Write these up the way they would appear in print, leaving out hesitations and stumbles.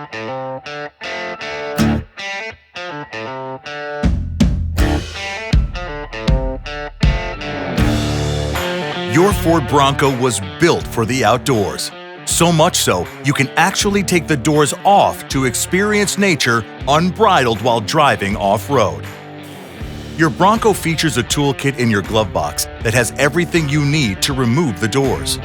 Your Ford Bronco was built for the outdoors. So much so, you can actually take the doors off to experience nature unbridled while driving off-road. Your Bronco features a toolkit in your glove box that has everything you need to remove the doors.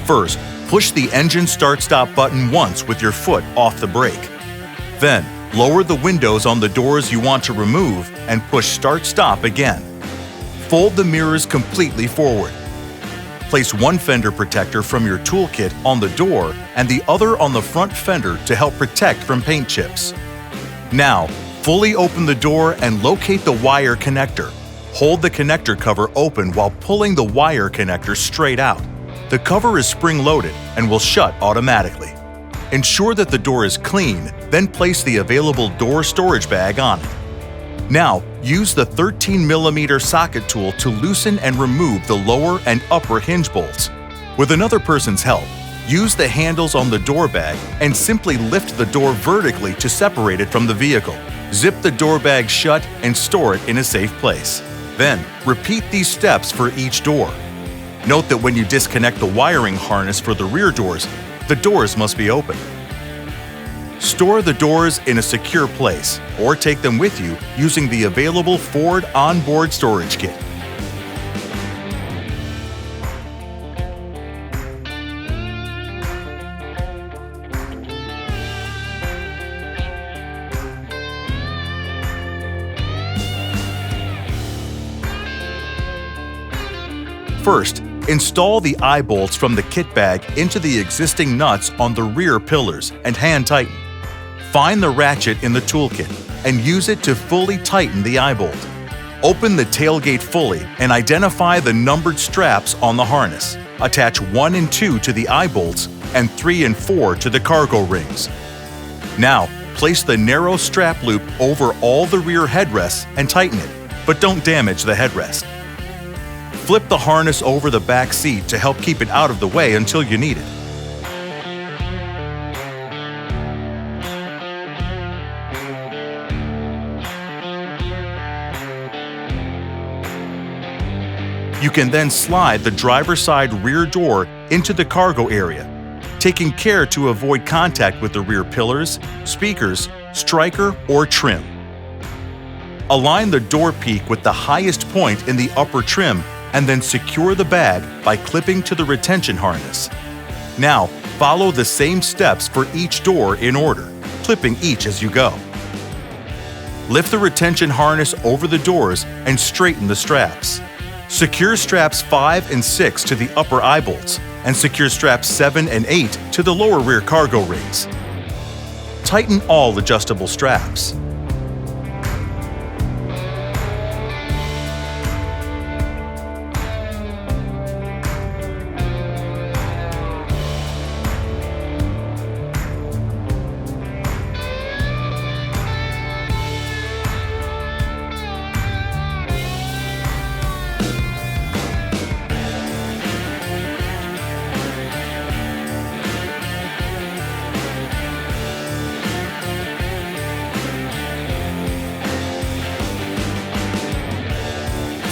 First, push the engine start-stop button once with your foot off the brake. Then, lower the windows on the doors you want to remove and push start-stop again. Fold the mirrors completely forward. Place one fender protector from your toolkit on the door and the other on the front fender to help protect from paint chips. Now, fully open the door and locate the wire connector. Hold the connector cover open while pulling the wire connector straight out. The cover is spring-loaded and will shut automatically. Ensure that the door is clean, then place the available door storage bag on it. Now, use the 13mm socket tool to loosen and remove the lower and upper hinge bolts. With another person's help, use the handles on the door bag and simply lift the door vertically to separate it from the vehicle. Zip the door bag shut and store it in a safe place. Then, repeat these steps for each door. Note that when you disconnect the wiring harness for the rear doors, the doors must be open. Store the doors in a secure place or take them with you using the available Ford onboard storage kit. First, install the eye bolts from the kit bag into the existing nuts on the rear pillars and hand tighten. Find the ratchet in the toolkit and use it to fully tighten the eye bolt. Open the tailgate fully and identify the numbered straps on the harness. Attach 1 and 2 to the eye bolts and 3 and 4 to the cargo rings. Now, place the narrow strap loop over all the rear headrests and tighten it, but don't damage the headrest. Flip the harness over the back seat to help keep it out of the way until you need it. You can then slide the driver's side rear door into the cargo area, taking care to avoid contact with the rear pillars, speakers, striker, or trim. Align the door peak with the highest point in the upper trim and then secure the bag by clipping to the retention harness. Now, follow the same steps for each door in order, clipping each as you go. Lift the retention harness over the doors and straighten the straps. Secure straps 5 and 6 to the upper eye bolts and secure straps 7 and 8 to the lower rear cargo rings. Tighten all adjustable straps.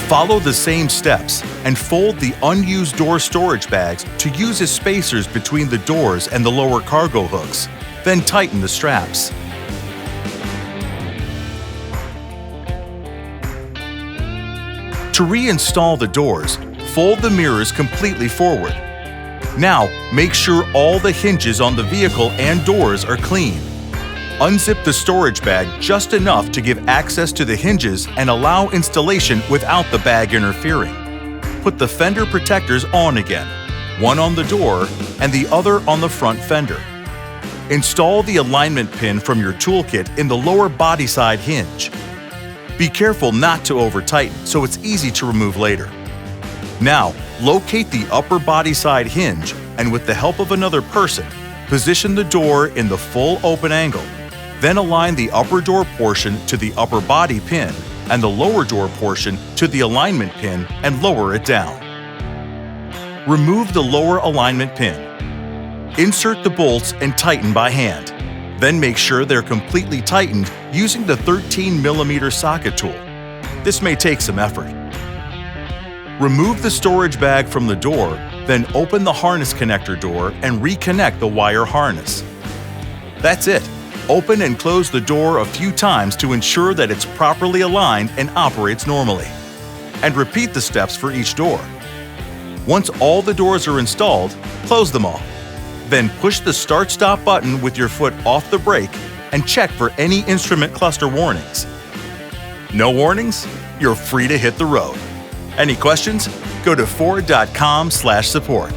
Follow the same steps and fold the unused door storage bags to use as spacers between the doors and the lower cargo hooks. Then tighten the straps. To reinstall the doors, fold the mirrors completely forward. Now, make sure all the hinges on the vehicle and doors are clean. Unzip the storage bag just enough to give access to the hinges and allow installation without the bag interfering. Put the fender protectors on again, one on the door and the other on the front fender. Install the alignment pin from your toolkit in the lower body side hinge. Be careful not to over-tighten so it's easy to remove later. Now, locate the upper body side hinge and with the help of another person, position the door in the full open angle. Then align the upper door portion to the upper body pin and the lower door portion to the alignment pin and lower it down. Remove the lower alignment pin. Insert the bolts and tighten by hand. Then make sure they're completely tightened using the 13mm socket tool. This may take some effort. Remove the storage bag from the door, then open the harness connector door and reconnect the wire harness. That's it. Open and close the door a few times to ensure that it's properly aligned and operates normally. And repeat the steps for each door. Once all the doors are installed, close them all. Then push the Start-Stop button with your foot off the brake and check for any instrument cluster warnings. No warnings? You're free to hit the road. Any questions? Go to Ford.com/support.